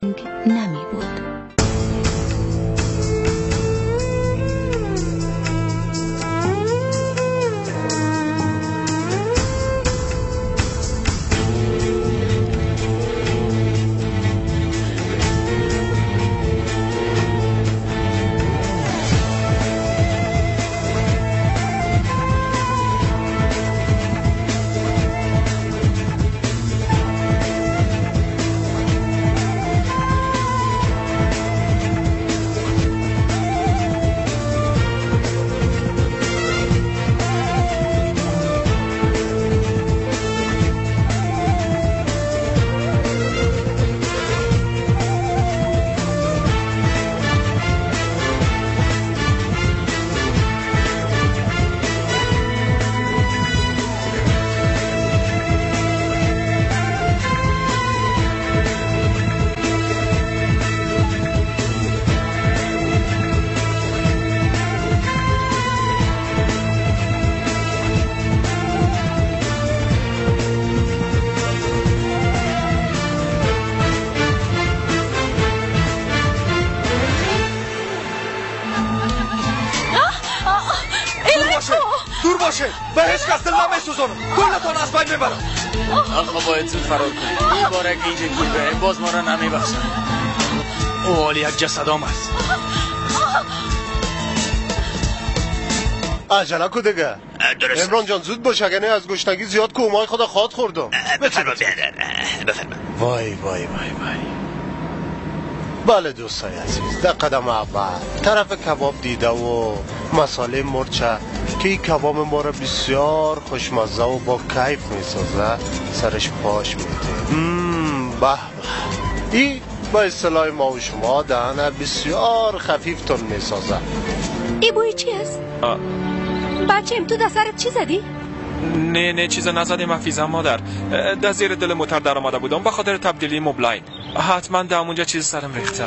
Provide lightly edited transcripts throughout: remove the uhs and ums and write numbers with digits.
نمی بود. به هیچ کس دل نمیسوزونم. کلتان از بین میبرم. آقا باید زود فرار کنیم. این بار اگه اینجا گیر بریم باز ما را نمیبخشن. او حال یک جسد آمد. عجله کو دیگه. عمران جان زود باش اگه نه از گشنگی زیاد کومای خدا خواد خوردم. بفرما. وای وای وای وای. بله دوستای عزیز، در قدم اول طرف کباب دیده و مساله مرچه که این کباب ما را بسیار خوشمزه و با کیف میسازه سرش پاش میده. به به، این با اصطلاح ما و شما دهنه بسیار خفیفتون میسازه. ای بوی چی است؟ بچه تو در سرت چی زدی؟ نه چیز نزدیم حفیظم مادر. در زیر دل موتر در آمده بودم به خاطر تبدیلی موبلاین. حتما در اونجا چیز سرم ریخته.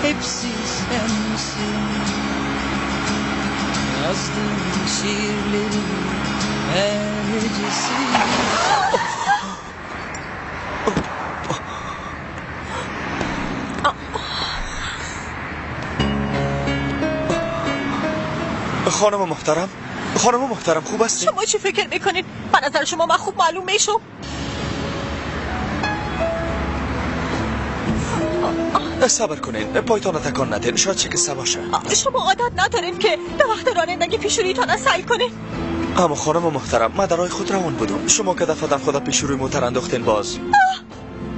Hepsi sensin. Yazdığım şiirlerin her gecesi. خانم محترم خوب هستی؟ شما چی فکر میکنید؟ به نظر شما من خوب معلوم میشم؟ صبر کنین، پایتان تکان ندین، شاید شکسته باشه. شما عادت ندارین که در وقت رانندگی پیشونیتان سعی کنین؟ اما خانم محترم من در راه خود روان بودم. شما که دفعه خود پیش روی موتر انداختین باز.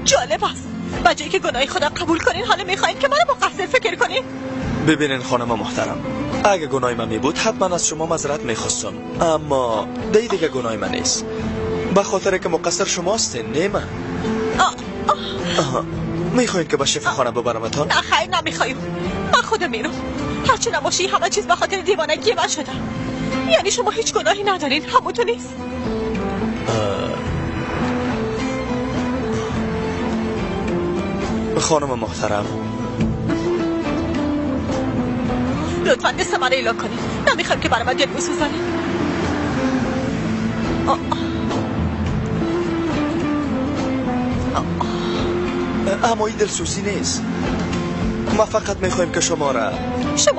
جالب است. بجایی که گناه خدا قبول کنین حالا میخواین که منو با قصر فکر کنین؟ ببینین خانم محترم، اگه گناه من می بود حتما از شما معذرت میخواستم، اما دیگه گناه من نیست. به خاطر که مقصر شما هستین نه من. میخواین که به شفا خانه ببرمتان؟ نه خیر نمیخوایم. من خودم میرم. هرچی نباشی همه چیز به خاطر دیوانگی من شده. یعنی شما هیچ گناهی ندارین، همونطور نیست؟ خانم محترم لطفاً دست من اعلام کنید. نمیخوایم که برای من دل بسوزانید. اما این دلسوزی نیست. ما فقط میخوایم که شما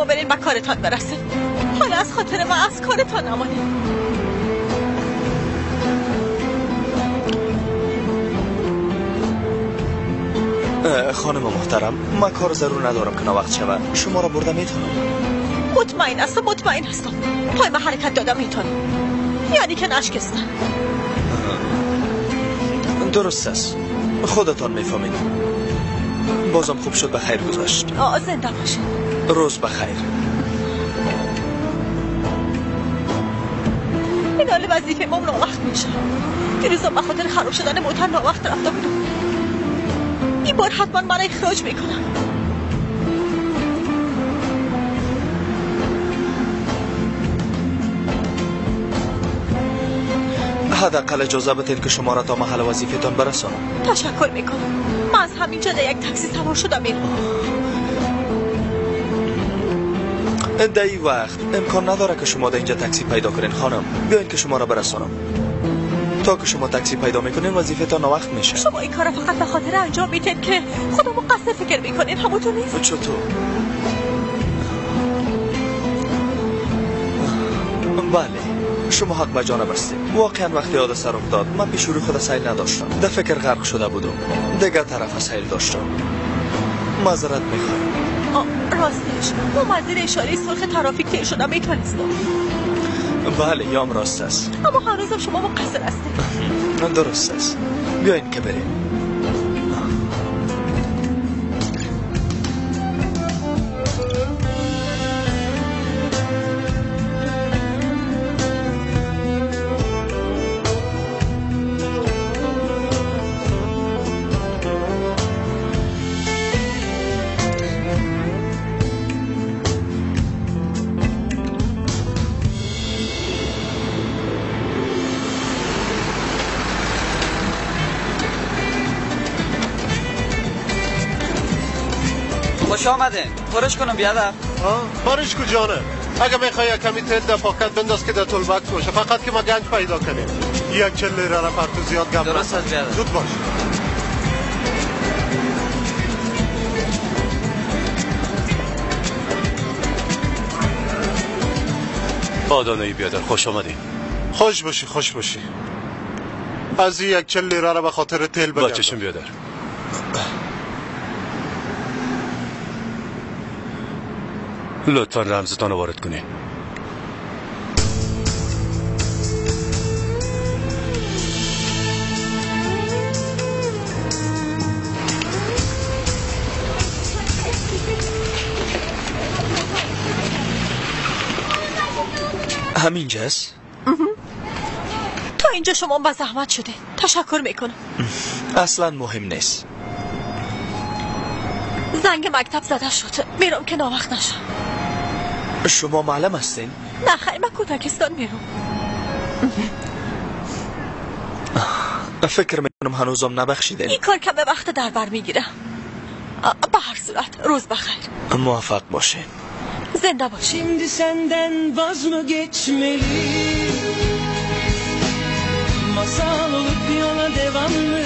برین به کارتان برسه. حالا از خاطر ما از کارتان نمانه. خانم محترم، من کار ضرور ندارم که ناوقت شود. شما را برده میتونم. مطمئن هستم پای من حرکت دادم میتونم. یعنی که نشکستم. درست است، خودتان میفهمید. بازم خوب شد، به خیر گذاشت. زنده باشید. روز بخیر. این حال وظیفه ما ناوقت میشه. دیروزم به خاطر خراب شدن موتر ناوقت رفته بودم. این بار حتما من اخراج میکنم. حداقل اجازه بدید که شما را تا محل وظیفتان برسانم. تشکر میکنم. من از همینجا در یک تاکسی سوار شدم میرم. در این وقت امکان نداره که شما در اینجا تاکسی پیدا کنین خانم. بیاین که شما را برسانم. تا که شما تاکسی پیدا میکنین وظیفتان وقت میشه. شما این کار فقط به خاطر انجام میدین که خدا مقصر فکر میکنین، همونطور نیست؟ چطور؟ بله، شما حق به جانب هستید. واقعا وقتی حادثه رخ داد من پیش روی خود سیل نداشتم. در فکر غرق شده بودم. دیگر طرف سیل داشتم. معذرت میخوام. راستش ما مزیر اشاره سرخ ترافیک تیر شدم میتونستم. بله، یام راست است. اما هنوزم شما مقصر هستید. درست است. بیاین که بریم. خوش آمدین. پرش کنم بیادر. پرش کجانه؟ اگه میخوای کمی تیل در پاکت بنداز که در طول وقت باشه، فقط که ما گنج پیدا کنیم. 40 لیره را پرتو زیاد گم درست است بیادر. زود باش. آدانایی بیادر، خوش آمدین. خوش باشی. از 40 لیره را به خاطر تیل بگم. بچشم بیادر. لطفا رمزتان رو وارد کنین. همینجاست؟ تا اینجا شما با زحمت شده. تشکر میکنم. اصلا مهم نیست. زنگ مکتب زده شد. میرم که ناوقت نشم. شما معلم هستین؟ نه خیلی، من کودکستان میرم. فکر میکنم هنوزم نبخشیدین. این کار کم به وقت در بر میگیره. به هر صورت روز بخیر. موفق باشین. زنده باشین. Şimdi senden vaz mı geçmeli? Masal olup yola devam mı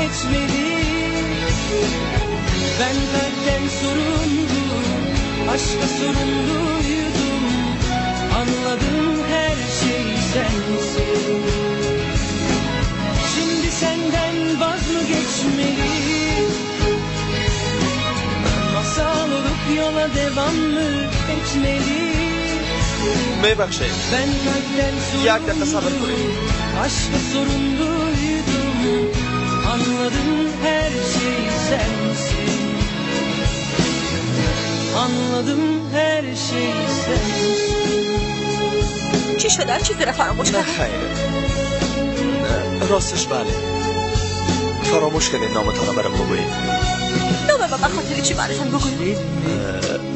etmeli? Ben kalpten sorumlu, aşka sorumluydum. Anladım her şey sensin. Şimdi senden vaz mı geçmeli? Masal olup yola devam mı etmeli? ببخشید. Ben kalpten یک دقیقه صبر sorumlu, کنید. aşka sorumluydum. Anladım her şey sensin. Anladım her şey sensin. چی شده؟ چیزی را فراموش نه کردم؟ خیره. راستش بله. فراموش کردین نامتان رو برام بگویید. نامه به خاطر چی براتون بگویم؟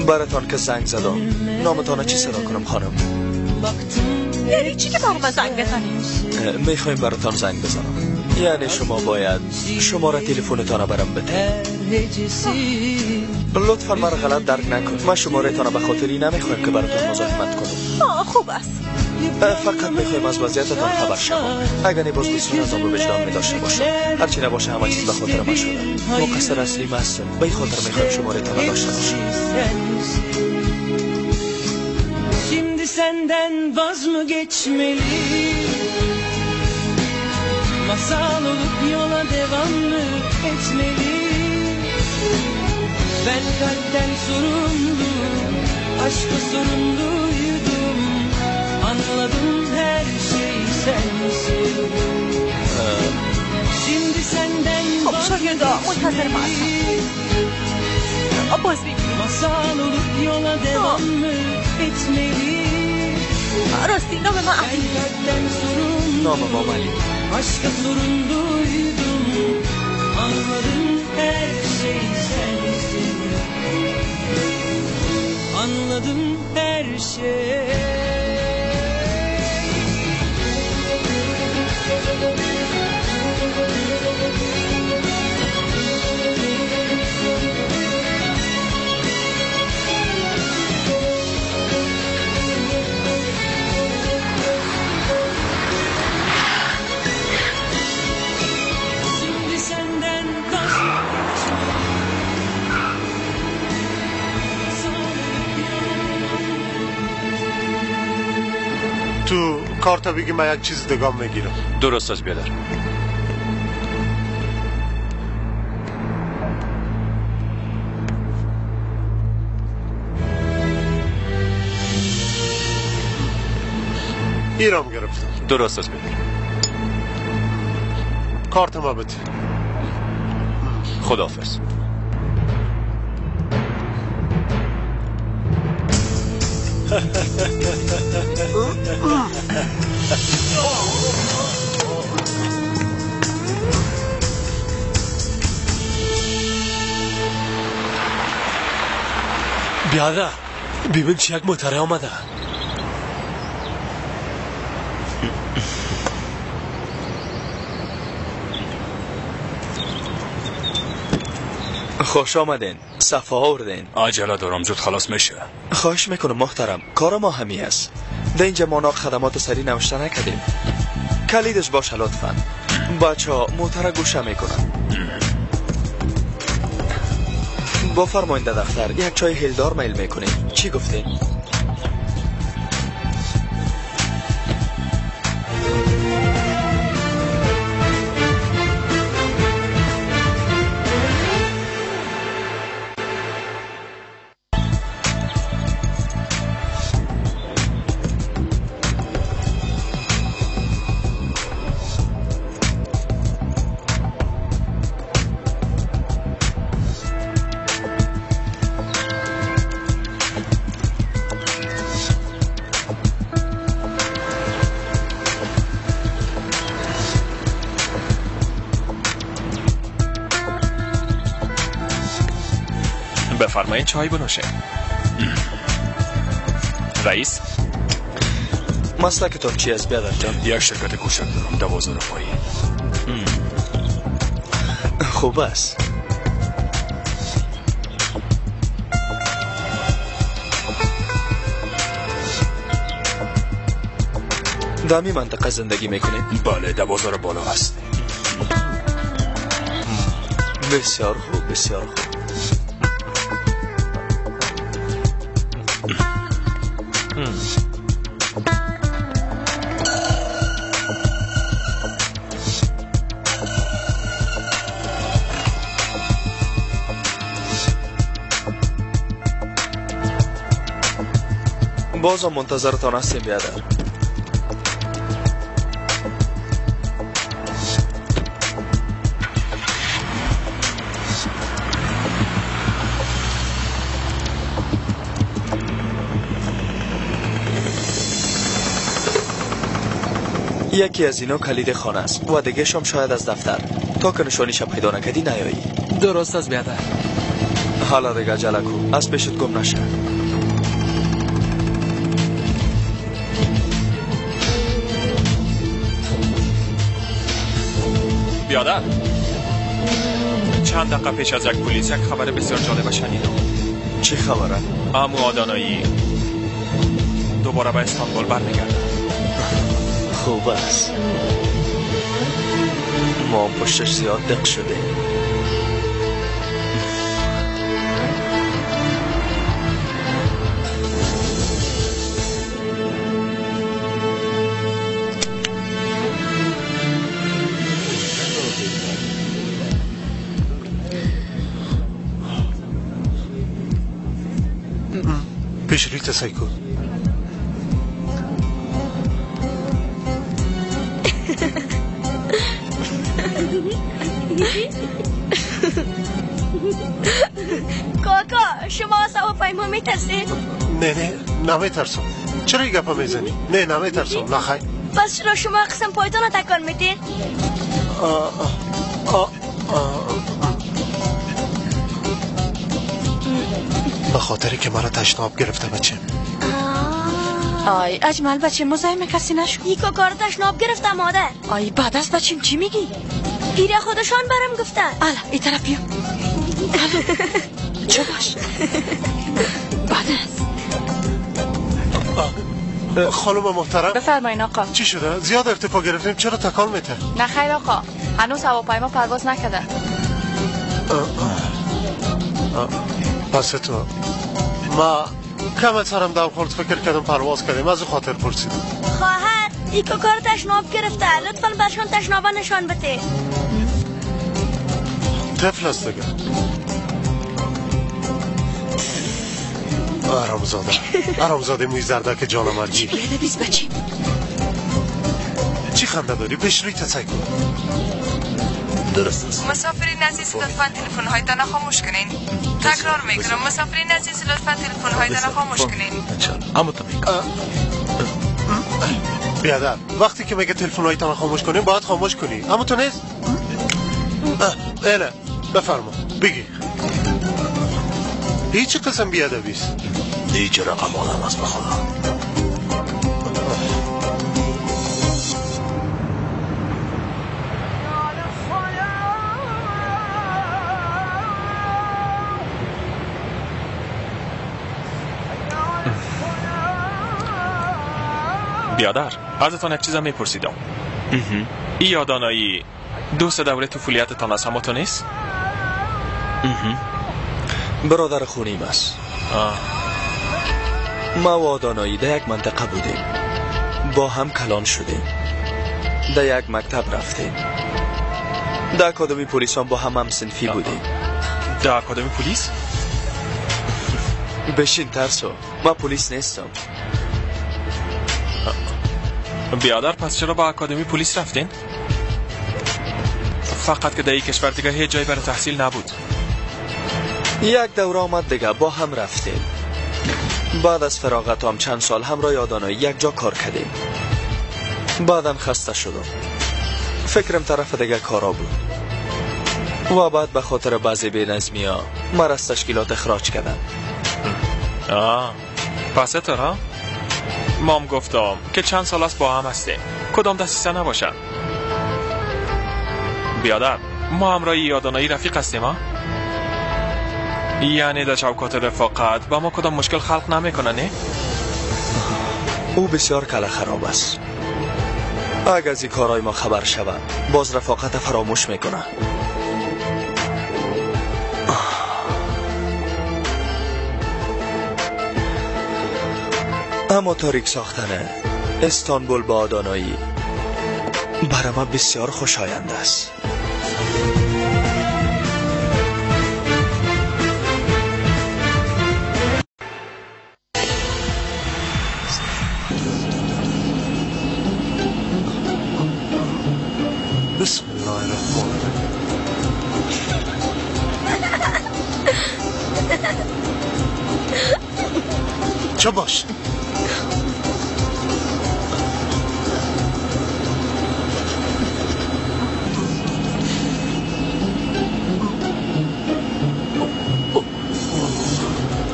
براتان که زنگ زدم. نامتان چی صدا کنم خانم؟ یعنی چی که برام زنگ بزنید؟ میخوایم براتان زنگ بزنم. یعنی شما باید شماره تلفنتان رو برام بدید. hecesi. لطفا مرا غلط درک نکن. ما شماره تان به خاطری نمیخوایم که براتون مزاحمت کنیم. خوب است. فقط میخوایم از وضعیتتان خبر شوم. اگر باز بسیار از آن به وجدان می‌داشته باشم. هرچی نباشه همه چیز به خاطر من شده. مقصر اصلی من هستم. به این خاطر میخوایم شماره تان داشته باشم. Şimdi senden vaz mı geçmeli? Masal olup yola devam mı etmeli? Ben kalpten sorumlu, aşkı sorumluydum. Anladım her şey sensin. Şimdi senden vaz mı geçmeli? Masal olup yola devam mı etmeli? راستی نام من علی. Kalpten sorumlu, نام ما علی. aşka sorumluydum. Anladım her şey sensin. Anladım her şey. Şimdi senden تو کارتا بگی من یک چیز دگام میگیرم. درست است بیادر. ایرام گرفتم. درست است بیادر. کارت ما بده. خداحافظ. بیادر ببین چه یک موتره آمده. خوش آمدین. صفا آوردین. عجله دارم زود خلاص میشه. خواهش میکنم محترم. کار ما همی است. در اینجا ما خدمات سری نوشته نکردیم. کلیدش باشه لطفا. بچه ها موتره گوشه میکنن. با فرماینده دفتر یک چای هیلدار میل میکنیم. چی گفتین؟ بفرمایید چای بنوشه. رئیس مسلکتان چی است بیادر جان؟ یک شرکت کوچک دارم 12 روپایی. خوب است. در می منطقه زندگی میکنید؟ بله 12 بالا هست. بسیار خوب بسیار خوب. بازم منتظرتان هستیم بیادر. یکی از اینا کلید خانه است و دیگه شام شاید از دفتر. تا که نشانیش پیدا نکردی نیایی. درست است بیادر. حالا دیگه عجله کن. از پیشت گم نشه. بیادر چند دقیقه پیش از یک پلیس یک خبر بسیار جالب شنیدم. چه خبره؟ عمو آدانایی دوباره به استانبول برمیگرده. خوب است. ما پشتش زیاد دق شده. پیشروی سایکو. کاکا شما از هواپیما میترسید؟ نه نمیترسم. چرا این گپا میزنی؟ نه نمیترسم. نه خیر. پس چرا شما قسم پایتون رو تکان میدید؟ به خاطری که مرا تشناب گرفته بچه. آی اجمل بچه مزاحم کسی نشو. ای کاکا رو تشناب گرفته مادر. آی بعد از بچیم چی میگی؟ ایره خودشان برم گفتن. الا این طرف بیا. چه باش بعد از خانم محترم بفرمایین آقا. چی شده؟ زیاد ارتفاع گرفتیم چرا تکان میته؟ نه خیر آقا، هنوز هواپیما پرواز نکرده. پس تو ما کم سرم دم خورد فکر کردم پرواز کردیم از خاطر پرسیدم. خواهر ای کاکا رو تشناب گرفته لطفا برشان تشنابا نشان بده. طفل است دیگه. آرامزاده موی زردک جانمرجی. بیاده بیز بچیم. چی خنده داری؟ پیشروی تسایی کن. درست است. مسافرین عزیز لطفا تلفن هایتان را خاموش کنین. تکرار میکنم مسافرین عزیز لطفا تلفن هایتان را خاموش کنین. اما تو میگم بیادر وقتی که میگه تلفن هایتان را خاموش کنین باید خاموش کنی. اما تو نیست؟ اینه بفرما بگی. هیچ قسم بیادبیست. هیچ رقم آدم است بخدا. بیادر ازتان یک چیزم میپرسیدم. این آدانایی دوست دوره طفولیتتان از همه تو نیست؟ برادر خونیم است. ما و آدانایی در یک منطقه بودیم، با هم کلان شدیم، در یک مکتب رفتیم، در اکادمی پلیس هم با هم صنفی بودیم. در اکادمی پلیس؟ بشین ترسو، ما پلیس نیستم. بیادر پس چرا با اکادمی پلیس رفتین؟ فقط که در این کشور دیگه هیچ جایی برای تحصیل نبود. یک دوره آمد دیگه با هم رفتیم. بعد از فراغت هم چند سال همراه آدانایی یک جا کار کردیم. بعدم خسته شدم، فکرم طرف دیگه کارا بود و بعد به خاطر بعضی بی‌نظمی ها مرا از تشکیلات اخراج کردن. پس ترا؟ مام گفتم که چند سال است با هم هستیم، کدام دستیسه نباشه. بیادر ما همراهی آدانایی رفیق هستیم ها؟ یعنی در چوکات رفاقت با ما کدام مشکل خلق نمیکنه نه؟ او بسیار کله خراب است. اگر از این کارهای ما خبر شود باز رفاقت فراموش میکنه. اما تاریک ساختن استانبول با آدانایی برای ما بسیار خوشایند است. بسم الله الرحمن الرحیم. چه باش؟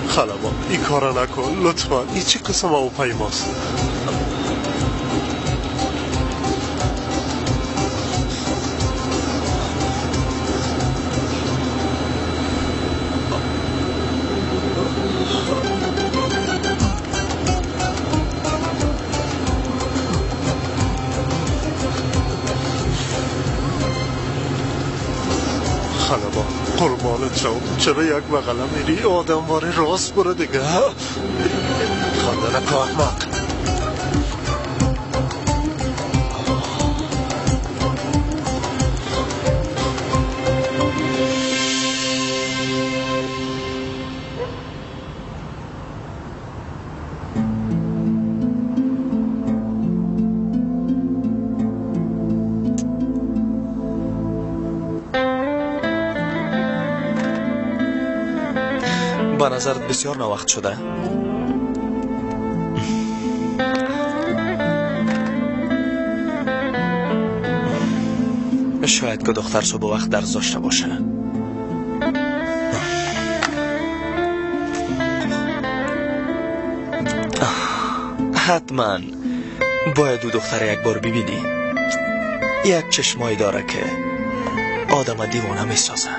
خلبا این کارا نکن لطفا. این چه قسم هواپیماست؟ خانما قربانت شم چرا یک بغلا میری آدم واره راست برو دیگه خاندانک احمق به نظرت بسیار ناوقت شده؟ شاید که دختر صبح وقت درس داشته باشه. حتما باید دو دختر یک بار ببینی. یک چشمایی داره که آدم دیوانه میسازه.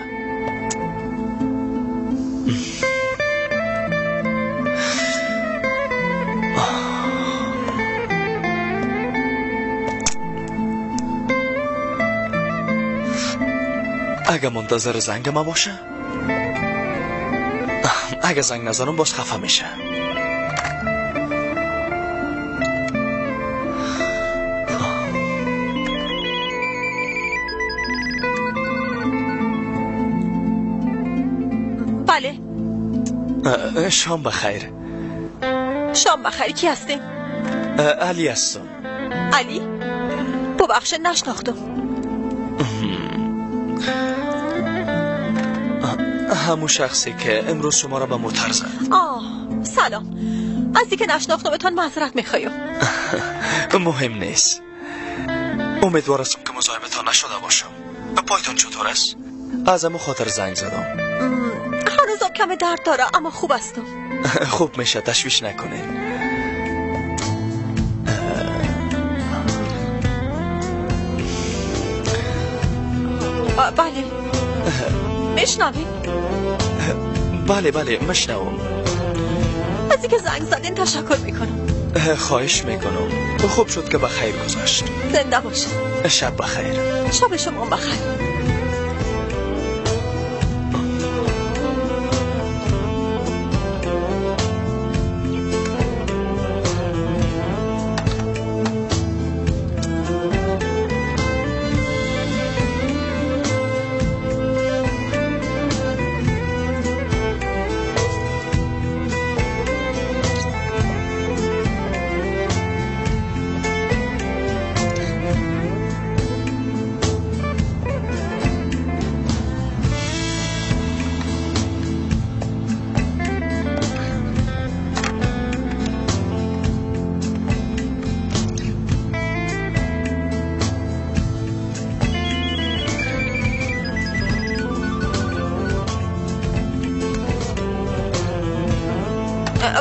اگه منتظر زنگ ما باشه، اگه زنگ نزنم باز خفه میشه. بله. شام بخیر. شام بخیر. کی هستیم؟ علی هستم. علی؟ ببخشید نشناختم. همون شخصی که امروز شما را به موتر زد. سلام. از اینکه نشناختمتان معذرت میخوایم. مهم نیست. امیدوار هستم که مزاحمتان نشده باشم. پایتون چطور است؟ از همون خاطر زنگ زدم. هنوزم کم درد داره اما خوب هستم. خوب میشه، تشویش نکنین. بله. میشنوین؟ بله مشنوم. از اینکه زنگ زدین تشکر میکنم. خواهش میکنم. خوب شد که بخیر گذاشت. زنده باشه. شب بخیر. شب شما بخیر.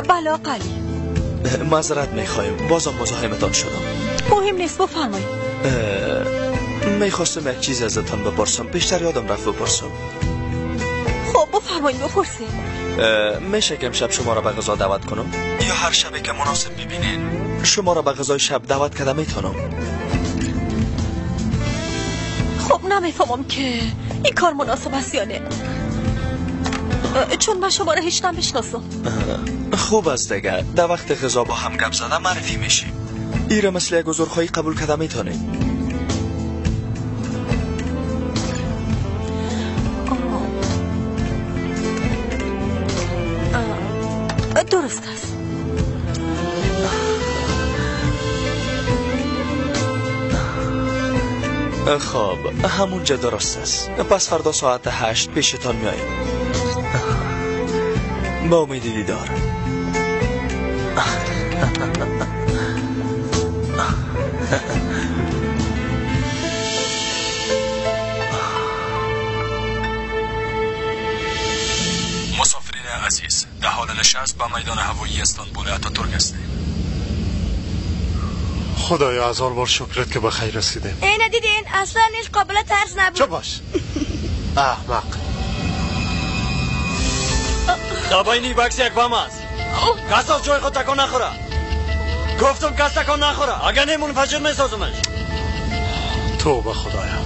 بله آقایی. معذرت میخوایم، بازم مزاحمتان شدم. مهم نیست، بفرمایید. میخواستم یک چیز ازتان بپرسم، بیشتر یادم رفت بپرسم. خب بفرمایید بپرسید. میشه که امشب شما را به غذا دعوت کنم؟ یا هر شبی که مناسب ببینین شما را به غذای شب دعوت کرده میتونم؟ خب نمیفهمم که این کار مناسب است یا نه، چون من شما را هیچ نمیشناسم. خوب است دیگه، در وقت غذا با هم گپ زده معرفی میشیم. ایره مثل یک عذرخواهی قبول کرده میتونید. درست است. خب همونجا درست است. پس فردا ساعت 8 پیشتان میاییم. با امید دیدار. مسافرین عزیز، در حال نشست به میدان هوایی استانبول آتاتورک هستیم. خدایا هزار بار شکرت که به خیر رسیدیم. اینه دیدین اصلا هیچ قابل ترس نبود. چه باش احمق. داباینی بکس یک بام است. کس از جای خود تکان نخوره. گفتم کس تکان نخوره، اگر نه منفجر میسازمش. توبه خدایا.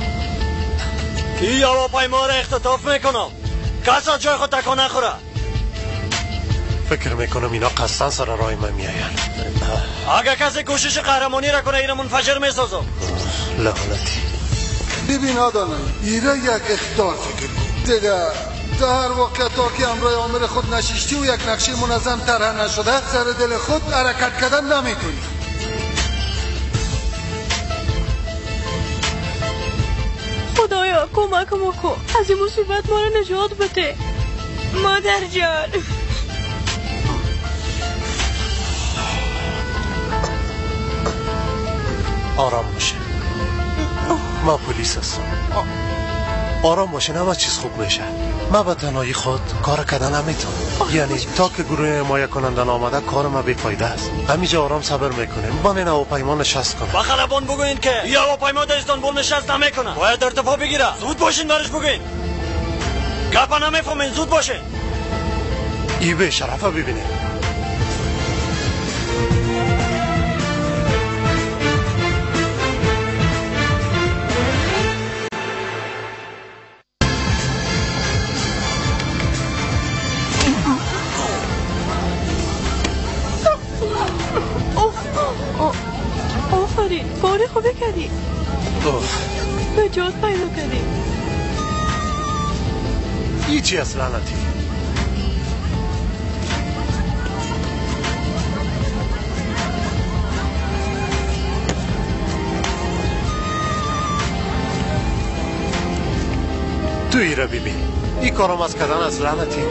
این هواپیما را اختطاف میکنم. کس از جای خود تکان نخوره. فکر میکنم اینا قصدن سر راه من میاین. اگه کسی کوشش قهرمانی را کنه اینا منفجر میسازم. لعنتی. ببین آدانایی ایره یک اختار فکر کن دیگه تا هر وقت تا که امرای عامر خود نشیشتی و یک نقشه منظم طرح نشده سر دل خود حرکت کردن نمیتونی. خدایا کمکمو کن از این مصیبت ما رو نجات بده مادر جان. آرام باشه. ما پلیس هستم. آرام باشه همه چیز خوب میشه. ما به تنهایی خود کار کردن نمیتونم. یعنی تا که گروه حمایه کنندن آمده کار ما بیفایده است. همینجا آرام صبر میکنیم. با این هواپیما نشست کنه. با خلبان بگوین که این هواپیما در استانبول نشست نمیکنه. باید ارتفاع بگیره. زود باشین برش بگوین. گپا نمیفهمین زود باشین. ای به شرفه ببینه. آفرین کاری خوبه کردی. نجات پیدا کردی. هیچی اصلا نتی. تو ایره ببین این کارم از کردن اصلا نتی.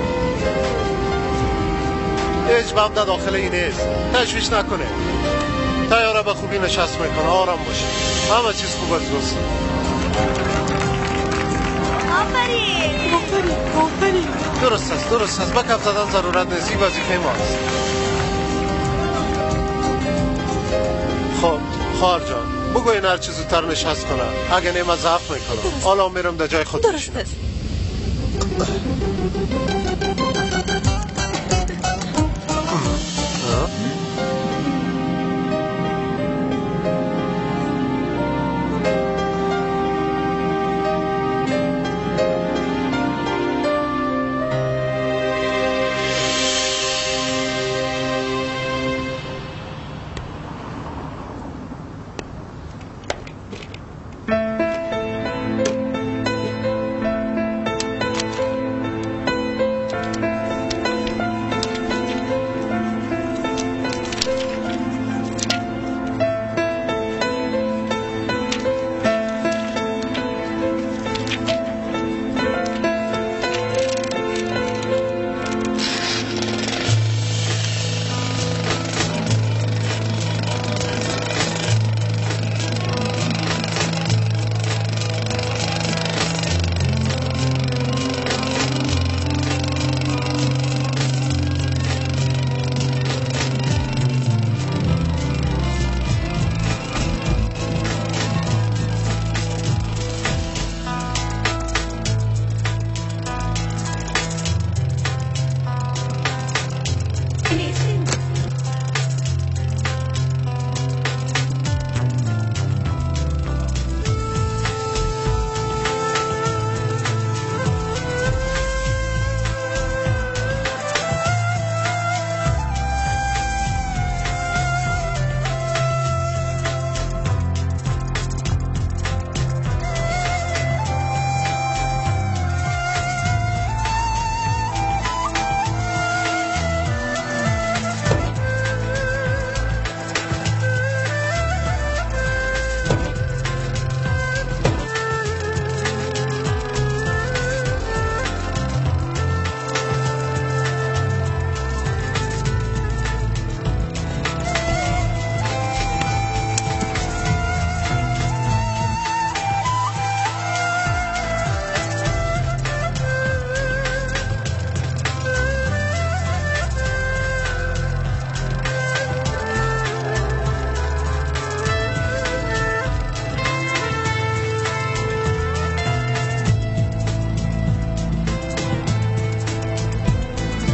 هیچ بابده داخل این نیست. تشویش نکنه. تیاره به خوبی نشست میکنه. آرام باشه. همه چیز خوب است دوست. آفرین درست است. با کف زدن ضرورت نیست. این وظیفه ماست. خب خواهر جان بگوین هر چیز زودتر نشست کنه. اگه نیمه ضعف میکنه. حالا میرم در جای خود بشینم. درست است.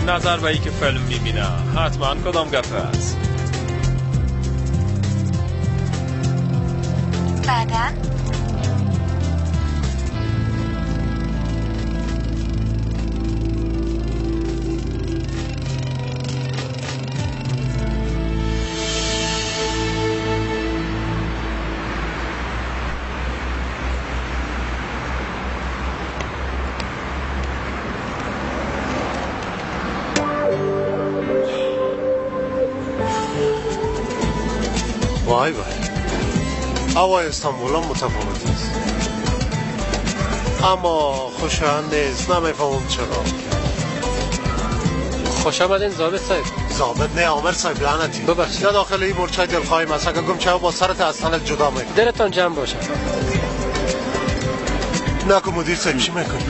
نظر به ای که فیلم میبینم حتما کدام گفه است؟ بعدا وای وای هوای استانبول هم متفاوت است اما خوشایند نیست نمیفهمم چرا خوش آمدین ضابط صاحب ضابط نه عامر صاحب لعنتی ببخشید یا داخل این مرچای دلخواهی مسکه گم چه با سرت از تنت جدا میکنی دلتان جمع باشه نکن مدیر صاحب چی میکنی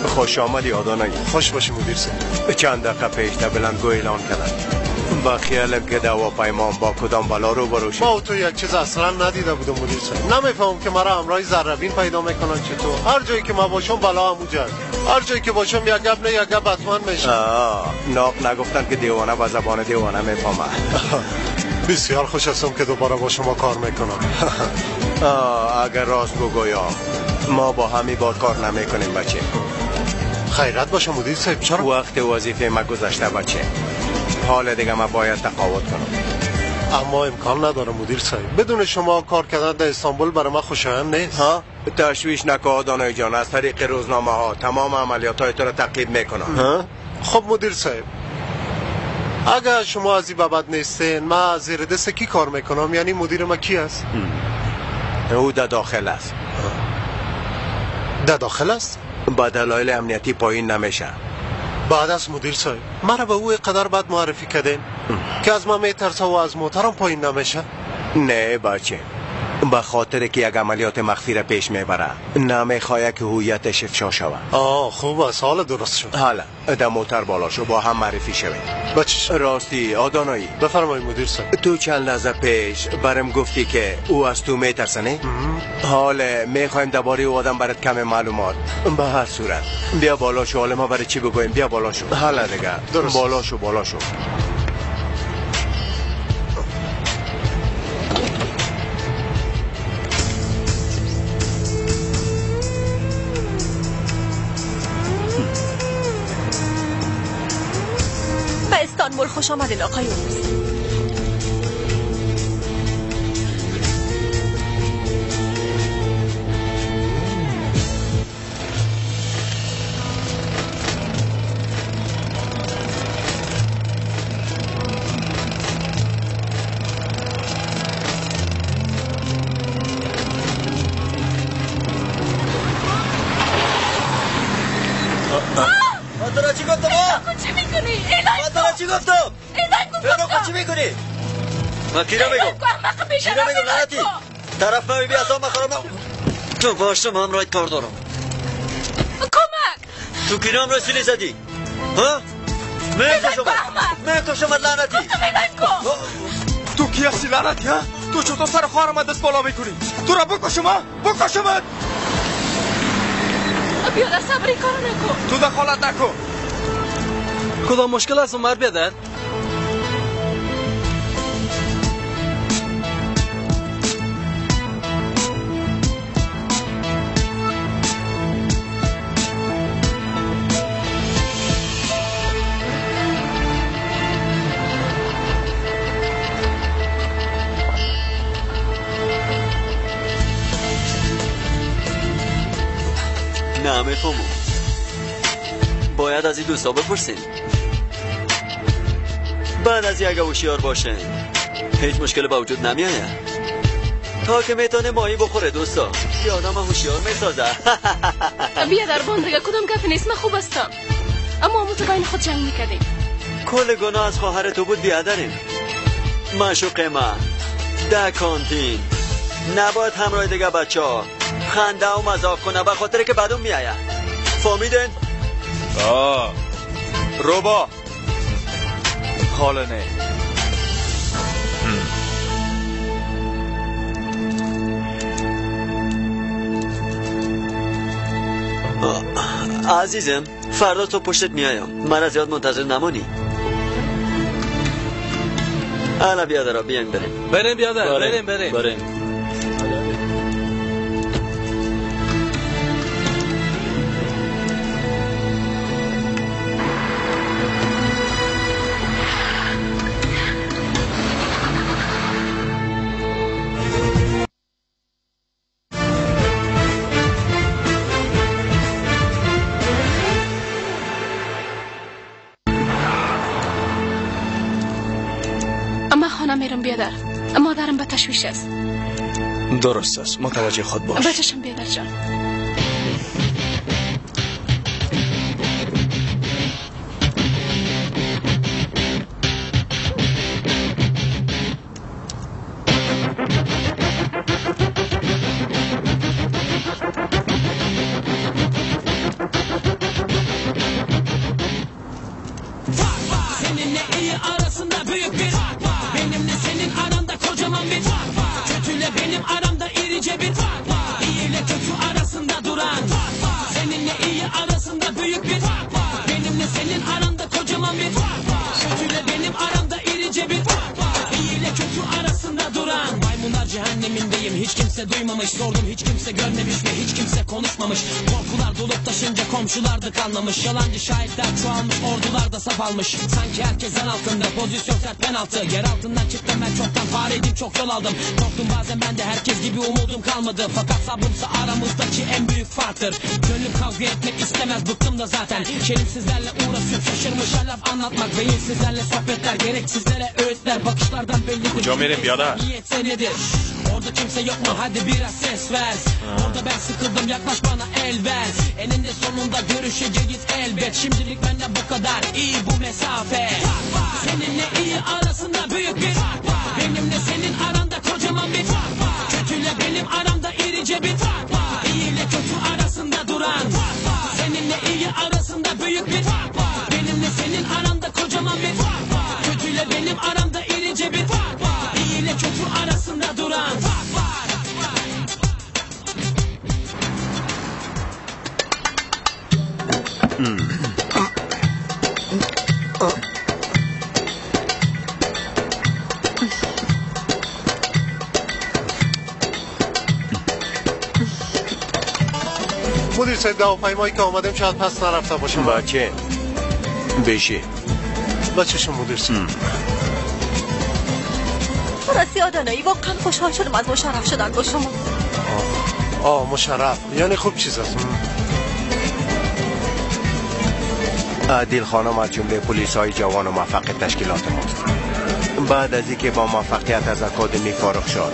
خوش آمدی آدانایی خوش باشی مدیر صاحب چند دقیقه پیش در بلندگو اعلان کردن با خیالم که هواپیما با کدام بلا رو بروشید ما تو یک چیز اصلا ندیده بودم مدیر صاحب نمیفهمم که مرا همراه ذره‌بین پیدا میکنن چطور هر جایی که ما باشم بلا همونجا هر جایی که باشم یک گپ نه یک گپ حتما میشه ناق نگفتن که دیوانه با زبان دیوانه میفهمه بسیار خوش هستم که دوباره با شما کار میکنم اگر راست بگویا ما با همی بار کار نمیکنیم بچه خیرت باشه مدیر صاحب چرا وقت وظیفه ما گذشته بچه حال دیگه ما باید تقاوت کنم اما امکان نداره مدیر صاحب بدون شما کار کردن در استانبول برای من خوشایند نیست ها تشویش نکن دانای جان از طریق روزنامه ها تمام عملیات های تو را تعقیب میکنم خب مدیر صاحب اگر شما از این بابت نیستین ما زیر دست کی کار میکنم یعنی مدیر ما کی است او در داخل است در داخل است با دلایل امنیتی پایین نمیشه بعد از مدیر صاحب مرا به او قدر بد معرفی کردین که از ما میترسه و از محترم پایین نمیشه نه بچه به خاطر که یک عملیات مخفی را پیش میبره نمیخواه که هویتش افشا شود خوب است حالا درست شد حالا در موتر بالا شو با هم معرفی شوید بچه راستی آدانایی بفرمایید مدیر صاحب تو چند لحظه پیش برم گفتی که او از تو میترسه نه حالا میخوایم درباره او آدم برات کم معلومات به هر صورت بیا بالا شو حالا ما برای چی بگویم بیا بالا شو حالا دیگه بالا شو بالا شو استانبول خوش آمدین آقایون مادر چی گفتم؟ چی میکنی؟ مادر چی گفتم؟ ایدان چی میکنی؟ ما کی را میگم؟ کی را میگم لعنتی؟ طرف ما بی اصلا مخارم تو باشم هم رایت کار دارم کمک تو کی را هم رسیلی زدی؟ ها؟ میکشم لعنتی تو کی هستی لعنتی ها؟ تو چطور سر خواهرم دست بالا میکنی؟ تو را بکشم ها؟ بکشمت بیادر صبری کار نکن تو دخالت نکن کدام مشکل است عمر بیادر؟ نمیفهمم باید از این دوستا بپرسین بعد از اگه هوشیار باشین هیچ مشکل با وجود نمیآید تا که میتونه ماهی بخوره دوستا که آدم هوشیار میسازه بیادر بندگه کدام گپ نیست من خوب هستم اما تو بین خود جنگ میکردیم کل گناه از خواهر تو بود بیادرین معشوق ما در کانتین نباید همراه دیگه بچه ها خنده و مذاق کنه به خاطر که بدون میآید فهمیدن؟ روبا حالا نه عزیزم فردا تو پشتت میایم من از زیاد منتظر نمانی حالا بیادر بیایم بریم بیادر بریم میرم بیادر. مادرم به تشویش است. درست است، متوجه خود باش. بچشم بیادر جان. Cehennemindeyim, hiç kimse duymamış, sordum hiç kimse görmemiş ve hiç kimse konuşmamış. Korkular dolup taşınca komşular tıkanlamış. Yalancı şahitler çoğalmış, ordular da saf almış. Sanki herkes zan altında, pozisyon sert penaltı. Yer altından çıktım ben çoktan, fareydim çok yol aldım. Korktum bazen ben de, herkes gibi umudum kalmadı. Fakat sabrımsa aramızdaki en büyük farktır. Gönlüm kavga etmek istemez, bıktım da zaten. Şerefsizlerle uğraşıp şaşırmış laf anlatmak. Beyinsizlerle sohbetler, gereksizlere öğütler. Bakışlardan bellidir. کجا میریم بیادر؟ Niyetse nedir? Orada kimse yok mu? Hadi biraz ses ver. Orada ben sıkıldım, yaklaş bana el ver. Eninde sonunda görüşeceğiz elbet. Şimdilik benden bu kadar, iyi bu mesafe. Seninle iyi arasında büyük bir fark var. Benimle senin aranda kocaman bir fark var. Kötüyle benim aramda irice bir fark var. İyi ile kötü arasında duran fark var. Seninle iyi arasında büyük bir fark var. Benimle senin aranda kocaman bir fark var. Kötüyle benim aramda irice bir fark var. İyi ile kötü arasında duran fark var. مدیر صاحب هواپیمایی که آمدیم شاید پس نرفته باشم. بچه بشی. بچه‌شون مدیر صاحب. راستی آدانایی واقعا خوشحال شدم از مشرف شدن با شما. مشرف یعنی خوب چیز است. عادل خانم از جمله پلیس های جوان و موفق تشکیلات ماست. بعد از اینکه با موفقیت از اکادمی فارغ شد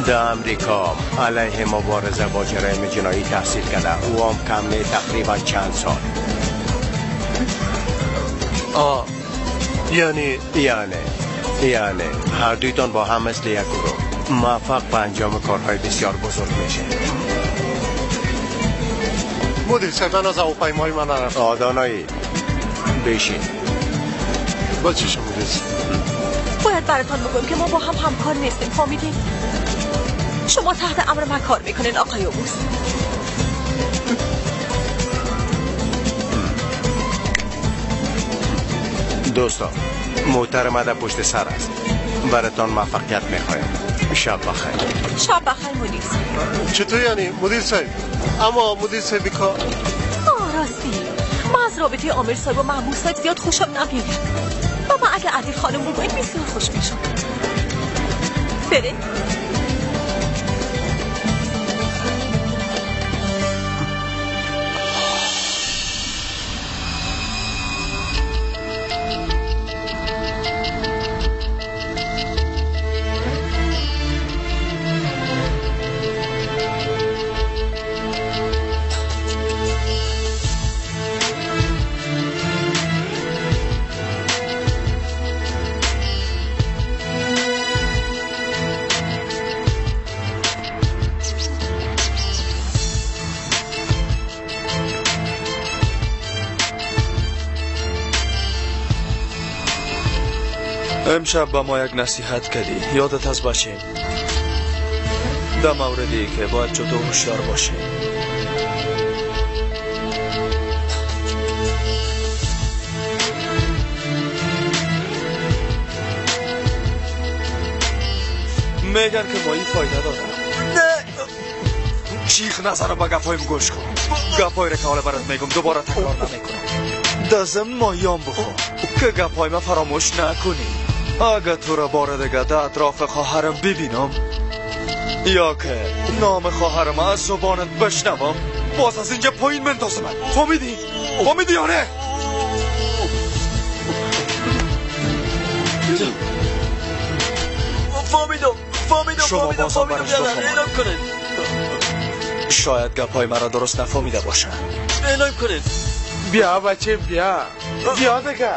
در امریکا علیه مبارزه با جرایم جنایی تحصیل کرده. او هم کم نه تقریبا چند سال. یعنی هر دویتان با هم مثل یک گروه موفق به انجام کارهای بسیار بزرگ میشه. مدیر صاحب من از هواپیمای من نرفتم. آدانایی بشین. بچه‌شون مدیر صاحب. باید براتان بگم که ما با هم همکار نیستیم، فهمیدین؟ شما تحت امر من کار میکنین آقای اوبوس. دوستا محترم در پشت سر است. براتان موفقیت میخوایم. شب بخیر. شب بخیر مدیر صاحب. چطور یعنی مدیر صاحب؟ اما مدیر صاحب کار راستی من از رابطه عامر صاحب و محمود صاحب زیاد خوشم نمیاد. اما اگه عادل خانم بگوید بسیار خوش میشم. بره. امشب با ما یک نصیحت کردی، یادت از باشیم در موردی که باید چطور هوشیار باشیم. میگن که مایی فایده داره. نه شیخ نظر با گفایم گوش کن. گفای را که حالا برات میگم دوباره تکرار نمیکنم. دزم مایام بخور که گفای ما فراموش نکنی. اگه تو را بار دیگه در اطراف خواهرم ببینم یا که نام خواهرم از زبانت بشنوم باز از اینجا پایین منتاسم. فهمیدی؟ فهمیدی یا نه؟ شما بازم برش بیادر اعلام کنید. شاید گپای مرا درست نفهمیده باشن. اعلام کنید. بیا بچه بیا دیگه.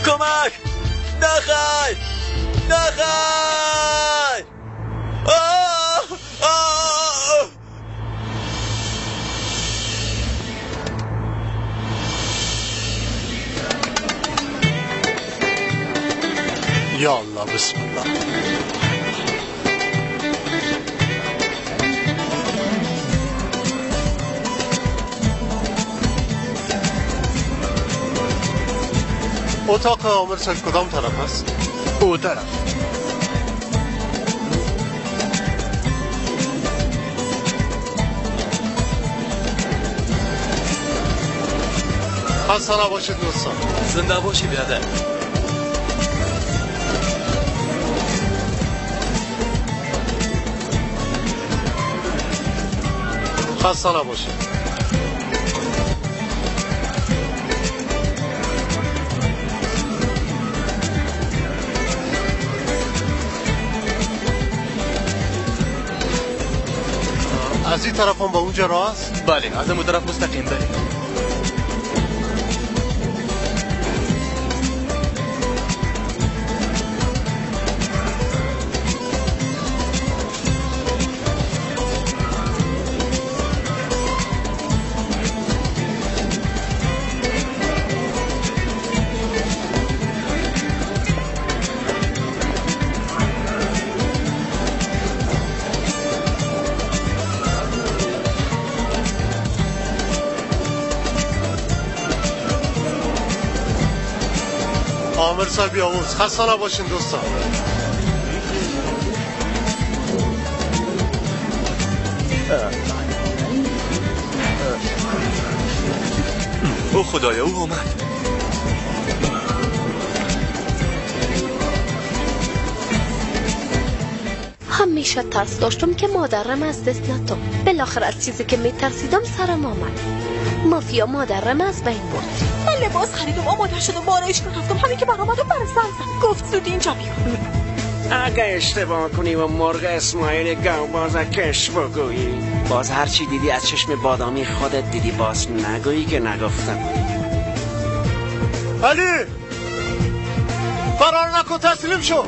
کمک نخای یا الله بسم الله. اتاق عامر صاحب کدام طرف است؟ او طرف. خسته نباشید دوستان. زنده باشی بیادر. خسته نباشید. از این طرف هم به اونجا راه است؟ بله از اون طرف مستقیم بریم. عامر صاحب بیاموز خسته نباشین دوستان. او خدایا او اومد. همیشه ترس داشتم که مادرم از دست نتم. بالاخره از چیزی که میترسیدم سرم آمد. مافیا مادرم از بین برد. من لباس خریدم آماده شدم با آرایشگاه رفتم. همین که برآمد و برای زن گفت زود اینجا بیا. اگه اشتباه کنی و مرغ اسماعیل گوباز کش بگویی باز هرچی دیدی از چشم بادامی خودت دیدی باز نگویی که نگفتم. علی فرار نکن تسلیم شو.